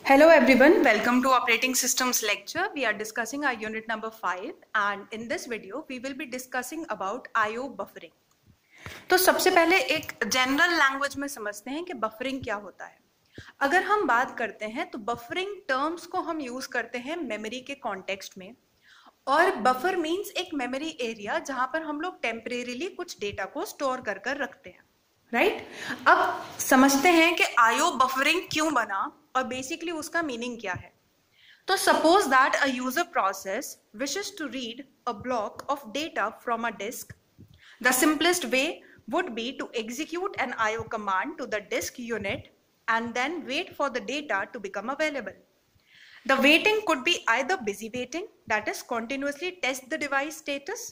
Hello everyone, welcome to Operating Systems lecture. We are discussing our unit number 5 and in this video we will be discussing about IO buffering. तो सबसे पहले एक general language में समझते हैं कि buffering क्या होता है। अगर हम बात करते हैं तो बफरिंग टर्म्स को हम यूज करते हैं मेमोरी के कॉन्टेक्स्ट में, और बफर मींस एक मेमोरी एरिया जहां पर हम लोग टेम्परेरीली कुछ डेटा को स्टोर कर कर रखते हैं, राइट? अब समझते हैं कि आईओ बफरिंग क्यों बना और बेसिकली उसका मीनिंग क्या है। तो suppose that a user process wishes to read a block of data from a disk. The simplest way would be to execute an IO command to the disk unit and then wait for the data to become available. The waiting could be either busy waiting, that is continuously test the device status,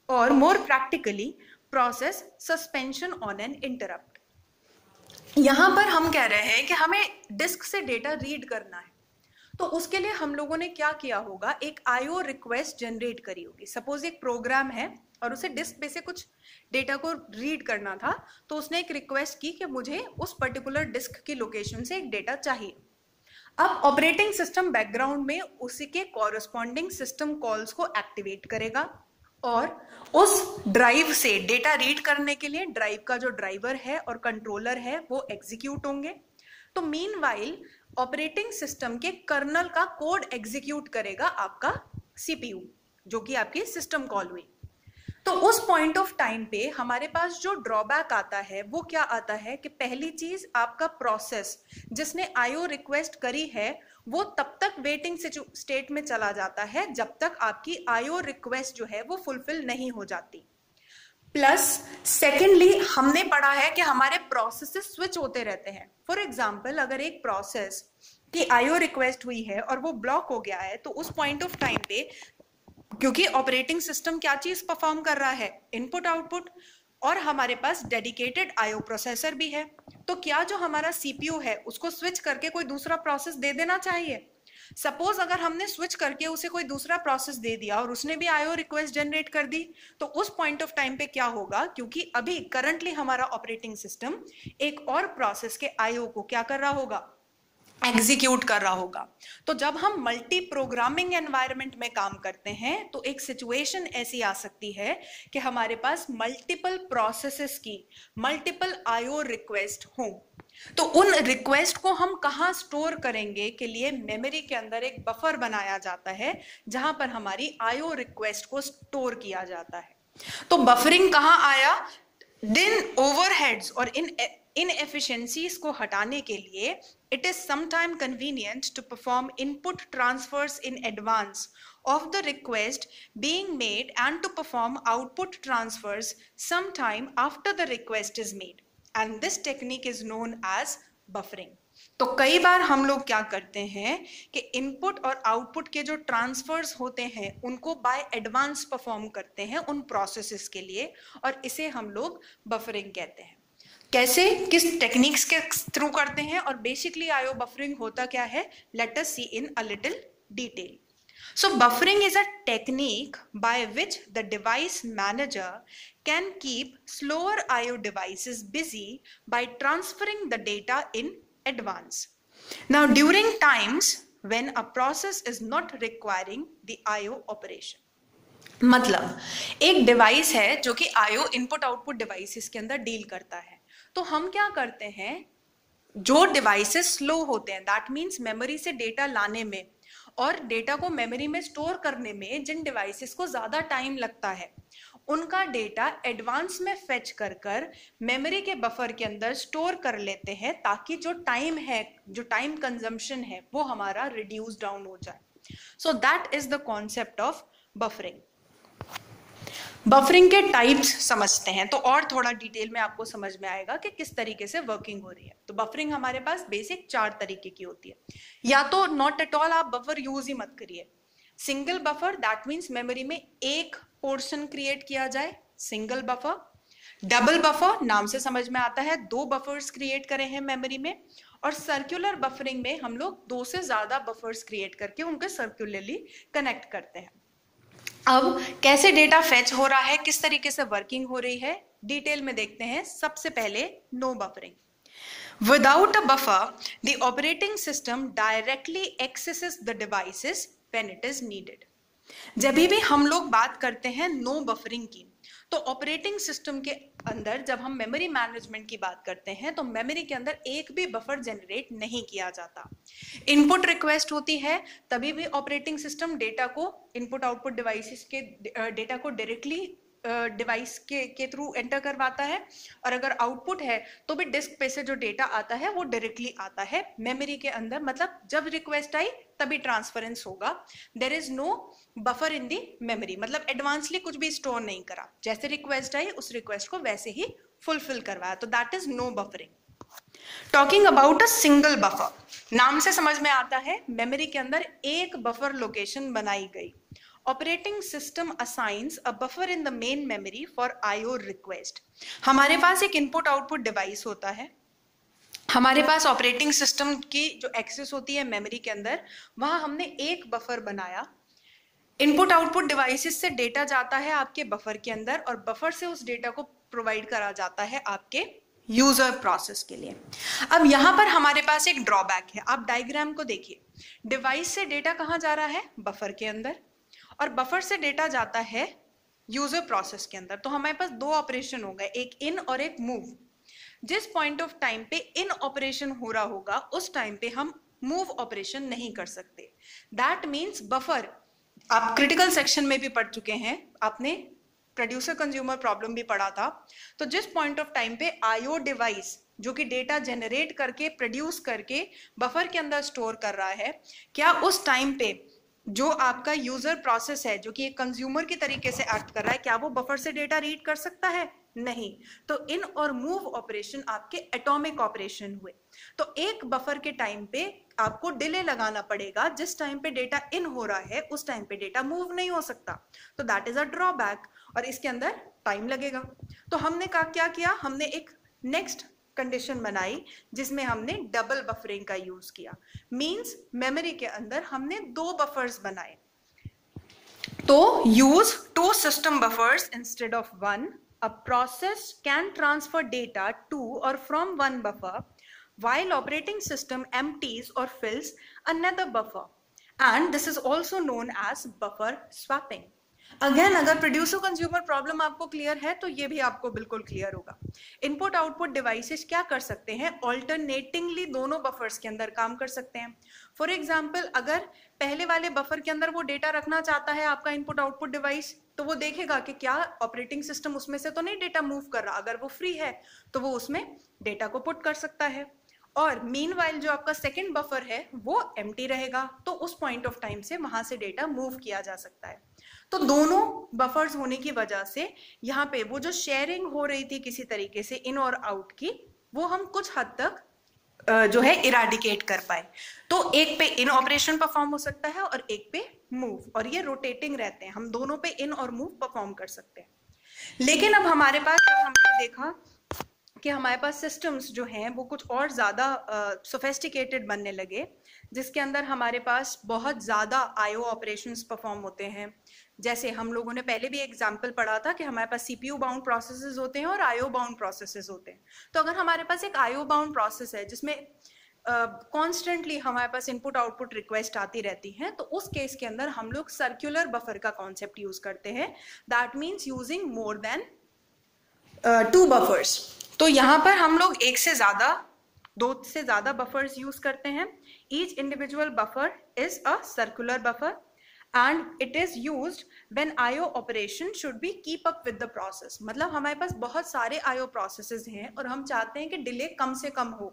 or more practically process suspension on an interrupt. यहां पर हम कह रहे हैं कि हमें disc से data read करना है, तो उसके लिए हम लोगों ने क्या किया होगा, एक आईओ रिक्वेस्ट जनरेट करी होगी। सपोज एक प्रोग्राम है और उसे डिस्क पे से कुछ डेटा को रीड करना था, तो उसने एक रिक्वेस्ट की कि मुझे उस पर्टिकुलर डिस्क की लोकेशन से एक डेटा चाहिए। अब ऑपरेटिंग सिस्टम बैकग्राउंड में उसी के कॉरस्पॉन्डिंग सिस्टम कॉल्स को एक्टिवेट करेगा और उस ड्राइव से डेटा रीड करने के लिए ड्राइव का जो ड्राइवर है और कंट्रोलर है वो एग्जीक्यूट होंगे। तो मीनवाइल ऑपरेटिंग सिस्टम के कर्नल का कोड एग्जीक्यूट करेगा आपका सीपीयू, जो कि आपकी सिस्टम कॉल हुई। तो उस पॉइंट ऑफ टाइम पे हमारे पास जो ड्रॉबैक आता है वो क्या आता है कि पहली चीज, आपका प्रोसेस जिसने आईओ रिक्वेस्ट करी है वो तब तक वेटिंग स्टेट में चला जाता है जब तक आपकी आईओ रिक्वेस्ट जो है वो फुलफिल नहीं हो जाती। प्लस सेकेंडली हमने पढ़ा है कि हमारे प्रोसेसेस स्विच होते रहते हैं। फॉर एग्जाम्पल, अगर एक प्रोसेस की आईओ रिक्वेस्ट हुई है और वो ब्लॉक हो गया है, तो उस पॉइंट ऑफ टाइम पे क्योंकि ऑपरेटिंग सिस्टम क्या चीज परफॉर्म कर रहा है, इनपुट आउटपुट, और हमारे पास डेडिकेटेड आईओ प्रोसेसर भी है, तो क्या जो हमारा सीपीयू है उसको स्विच करके कोई दूसरा प्रोसेस दे देना चाहिए। सपोज अगर हमने स्विच करके उसे कोई दूसरा प्रोसेस दे दिया और उसने भी आईओ रिक्वेस्ट जनरेट कर दी, तो उस पॉइंट ऑफ टाइम पे क्या होगा, क्योंकि अभी करंटली हमारा ऑपरेटिंग सिस्टम एक और प्रोसेस के आईओ को क्या कर रहा होगा, एग्जीक्यूट कर रहा होगा। तो जब हम मल्टी प्रोग्रामिंग एनवायरनमेंट में काम करते हैं तो एक सिचुएशन ऐसी आ सकती है कि हमारे पास मल्टीपल प्रोसेसेस की मल्टीपल आईओ रिक्वेस्ट हो, तो उन रिक्वेस्ट को हम कहाँ स्टोर करेंगे के लिए मेमोरी के अंदर एक बफर बनाया जाता है जहां पर हमारी आईओ रिक्वेस्ट को स्टोर किया जाता है। तो बफरिंग कहाँ आया, दिन ओवरहेड्स और इनएफिशिएंसीज को हटाने के लिए it is sometime convenient to perform input transfers in advance of the request being made and to perform output transfers sometime after the request is made, and this technique is known as buffering. तो कई बार हम लोग क्या करते हैं कि input और output के जो ट्रांसफर्स होते हैं उनको बाय एडवांस परफॉर्म करते हैं उन प्रोसेसेस के लिए, और इसे हम लोग बफरिंग कहते हैं। कैसे, किस टेक्निक्स के थ्रू करते हैं और बेसिकली आईओ बफरिंग होता क्या है, let us see in a little detail. So buffering is a technique by which the device manager can keep slower IO devices busy by transferring the data in advance. Now during times when a process is not requiring the IO operation. मतलब एक device है जो कि IO input output devices के अंदर deal करता है, तो हम क्या करते हैं, जो डिवाइसेस स्लो होते हैं, दैट मींस मेमोरी से डेटा लाने में और डेटा को मेमोरी में स्टोर करने में जिन डिवाइसेस को ज्यादा टाइम लगता है, उनका डेटा एडवांस में फेच कर कर मेमोरी के बफर के अंदर स्टोर कर लेते हैं ताकि जो टाइम है, जो टाइम कंजम्पशन है वो हमारा रिड्यूस डाउन हो जाए। So that is the concept of buffering. Buffering के टाइप्स समझते हैं तो और थोड़ा डिटेल में आपको समझ में आएगा कि किस तरीके से वर्किंग हो रही है। तो बफरिंग हमारे पास बेसिक 4 तरीके की होती है। या तो नॉट एट ऑल आप बफर यूज ही मत करिए। Single buffer, that means memory में एक पोर्शन क्रिएट किया जाए, सिंगल बफर। डबल बफर, नाम से समझ में आता है 2 बफर्स क्रिएट करे हैं मेमोरी में। और सर्कुलर बफरिंग में हम लोग 2 से ज्यादा बफर्स क्रिएट करके उनको सर्कुलरली कनेक्ट करते हैं। अब कैसे डेटा फेच हो रहा है, किस तरीके से वर्किंग हो रही है, डिटेल में देखते हैं। सबसे पहले no buffering. Without a buffer, the operating system directly accesses the devices when it is needed. जब भी हम लोग बात करते हैं नो बफरिंग की, तो ऑपरेटिंग सिस्टम के अंदर जब हम मेमोरी मैनेजमेंट की बात करते हैं तो मेमोरी के अंदर एक भी बफर जनरेट नहीं किया जाता. इनपुट रिक्वेस्ट होती है तभी भी ऑपरेटिंग सिस्टम डेटा को इनपुट आउटपुट डिवाइसेस के डेटा को डायरेक्टली डिवाइस के थ्रू एंटर करवाता है, और अगर आउटपुट है तो भी डिस्क पे से जो डेटा आता है वो डायरेक्टली आता है मेमोरी के अंदर. मतलब जब रिक्वेस्ट आई तभी ट्रांसफरेंस होगा. There is no buffer in the memory, मतलब एडवांसली कुछ भी स्टोर नहीं करा, जैसे रिक्वेस्ट आई उस रिक्वेस्ट को वैसे ही फुलफिल करवाया, तो that is no buffering. Talking about a single buffer, नाम से समझ में आता है मेमोरी के अंदर एक बफर लोकेशन बनाई गई. Operating system assigns a buffer in the main memory for IO request. हमारे पास एक इनपुट आउटपुट डिवाइस होता है, हमारे पास ऑपरेटिंग सिस्टम की जो एक्सेस होती है मेमोरी के अंदर, वहां हमने एक बफर बनाया. इनपुट आउटपुट डिवाइसेस से डेटा जाता है आपके बफर के अंदर, और बफर से उस डेटा को प्रोवाइड करा जाता है आपके यूजर प्रोसेस के लिए. अब यहाँ पर हमारे पास एक ड्रॉबैक है. आप डायग्राम को देखिए, डिवाइस से डेटा कहाँ जा रहा है, बफर के अंदर, और बफर से डेटा जाता है यूजर प्रोसेस के अंदर. तो हमारे पास दो ऑपरेशन हो गए, एक इन और एक मूव. जिस पॉइंट ऑफ टाइम पे इन ऑपरेशन हो रहा होगा उस टाइम पे हम मूव ऑपरेशन नहीं कर सकते. दैट मीन्स बफर, आप क्रिटिकल सेक्शन में भी पढ़ चुके हैं, आपने प्रोड्यूसर कंज्यूमर प्रॉब्लम भी पढ़ा था. तो जिस पॉइंट ऑफ टाइम पे IO डिवाइस जो कि डेटा जनरेट करके प्रोड्यूस करके बफर के अंदर स्टोर कर रहा है, क्या उस टाइम पे जो आपका यूजर प्रोसेस है जो कि एक कंज्यूमर की तरीके से एक्ट कर रहा है, क्या वो बफर से डेटा रीड कर सकता है? नहीं. तो इन और मूव ऑपरेशन आपके एटॉमिक ऑपरेशन हुए. तो एक बफर के टाइम पे आपको डिले लगाना पड़ेगा. जिस टाइम पे डेटा इन हो रहा है उस टाइम पे डेटा मूव नहीं हो सकता. तो दैट इज अ ड्रॉबैक, और इसके अंदर टाइम लगेगा. तो हमने क्या किया, हमने एक नेक्स्ट कंडीशन बनाई जिसमें हमने डबल बफरिंग का यूज किया. मींस मेमोरी के अंदर हमने दो बफर्स बनाए. तो use two system buffers instead of one. A process can transfer data to or from one buffer while operating system empties or fills another buffer, and this is also known as buffer swapping. Again, अगर producer consumer problem आपको clear है तो ये भी आपको बिल्कुल clear होगा. Input output devices क्या कर सकते हैं, ऑल्टरनेटिंगली दोनों बफर्स के अंदर काम कर सकते हैं. फॉर एग्जाम्पल, अगर पहले वाले बफर के अंदर वो डेटा रखना चाहता है आपका इनपुट आउटपुट डिवाइस, तो वो देखेगा कि क्या ऑपरेटिंग सिस्टम उसमें से तो नहीं डेटा मूव कर रहा. अगर वो फ्री है तो वो उसमें डेटा को पुट कर सकता है. और मीनवाइल जो आपका सेकंड बफर है वो एम्प्टी रहेगा, तो उस पॉइंट ऑफ टाइम से वहां से डेटा मूव किया जा सकता है. तो दोनों बफर्स होने की वजह से यहाँ पे वो जो शेयरिंग हो रही थी किसी तरीके से इन और आउट की, वो हम कुछ हद तक जो है इराडिकेट कर पाए. तो एक पे इन ऑपरेशन परफॉर्म हो सकता है और एक पे मूव, और ये रोटेटिंग रहते हैं, हम दोनों पे इन और मूव परफॉर्म कर सकते हैं. लेकिन अब हमारे पास जब हमने देखा कि हमारे पास सिस्टम्स जो हैं वो कुछ और ज़्यादा सोफेस्टिकेटेड बनने लगे, जिसके अंदर हमारे पास बहुत ज़्यादा IO ऑपरेशंस परफॉर्म होते हैं. जैसे हम लोगों ने पहले भी एग्जाम्पल पढ़ा था कि हमारे पास CPU बाउंड प्रोसेसेस होते हैं और IO बाउंड प्रोसेसेस होते हैं. तो अगर हमारे पास एक IO बाउंड प्रोसेस है जिसमें कॉन्स्टेंटली हमारे पास इनपुट आउटपुट रिक्वेस्ट आती रहती हैं, तो उस केस के अंदर हम लोग सर्कुलर बफर का कॉन्सेप्ट यूज करते हैं. That means using more than 2 buffers. तो यहाँ पर हम लोग एक से ज्यादा, 2 से ज्यादा बफर्स यूज करते हैं. Each individual buffer is a circular buffer and it is used when IO operation should be keep up with the process. मतलब हमारे पास बहुत सारे IO processes हैं और हम चाहते हैं कि डिले कम से कम हो,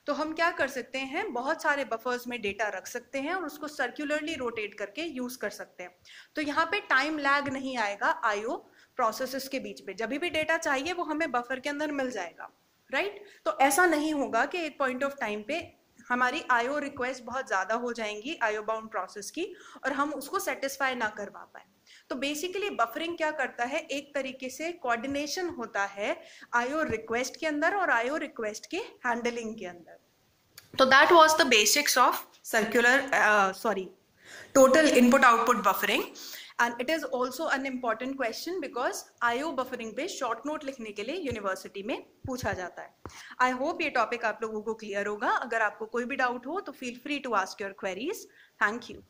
तो हम क्या कर सकते हैं, बहुत सारे बफर्स में डेटा रख सकते हैं और उसको सर्कुलरली रोटेट करके यूज कर सकते हैं. तो यहाँ पे टाइम लैग नहीं आएगा IO प्रोसेसेस के बीच में. जब भी डेटा चाहिए वो हमें बफर के अंदर मिल जाएगा, राइट. तो ऐसा नहीं होगा कि एक पॉइंट ऑफ टाइम पे हमारी IO रिक्वेस्ट बहुत ज़्यादा हो जाएंगी IO बाउंड प्रोसेस की और हम उसको सेटिस्फाई ना करवा पाए. तो बेसिकली बफरिंग क्या करता है, एक तरीके से कोऑर्डिनेशन होता है IO रिक्वेस्ट के अंदर और IO रिक्वेस्ट के हैंडलिंग के अंदर. तो that was the basics of total input output buffering. And it is also an important question because IO buffering पे शॉर्ट नोट लिखने के लिए यूनिवर्सिटी में पूछा जाता है. आई होप ये टॉपिक आप लोगों को क्लियर होगा. अगर आपको कोई भी डाउट हो तो feel free to ask your queries. Thank you.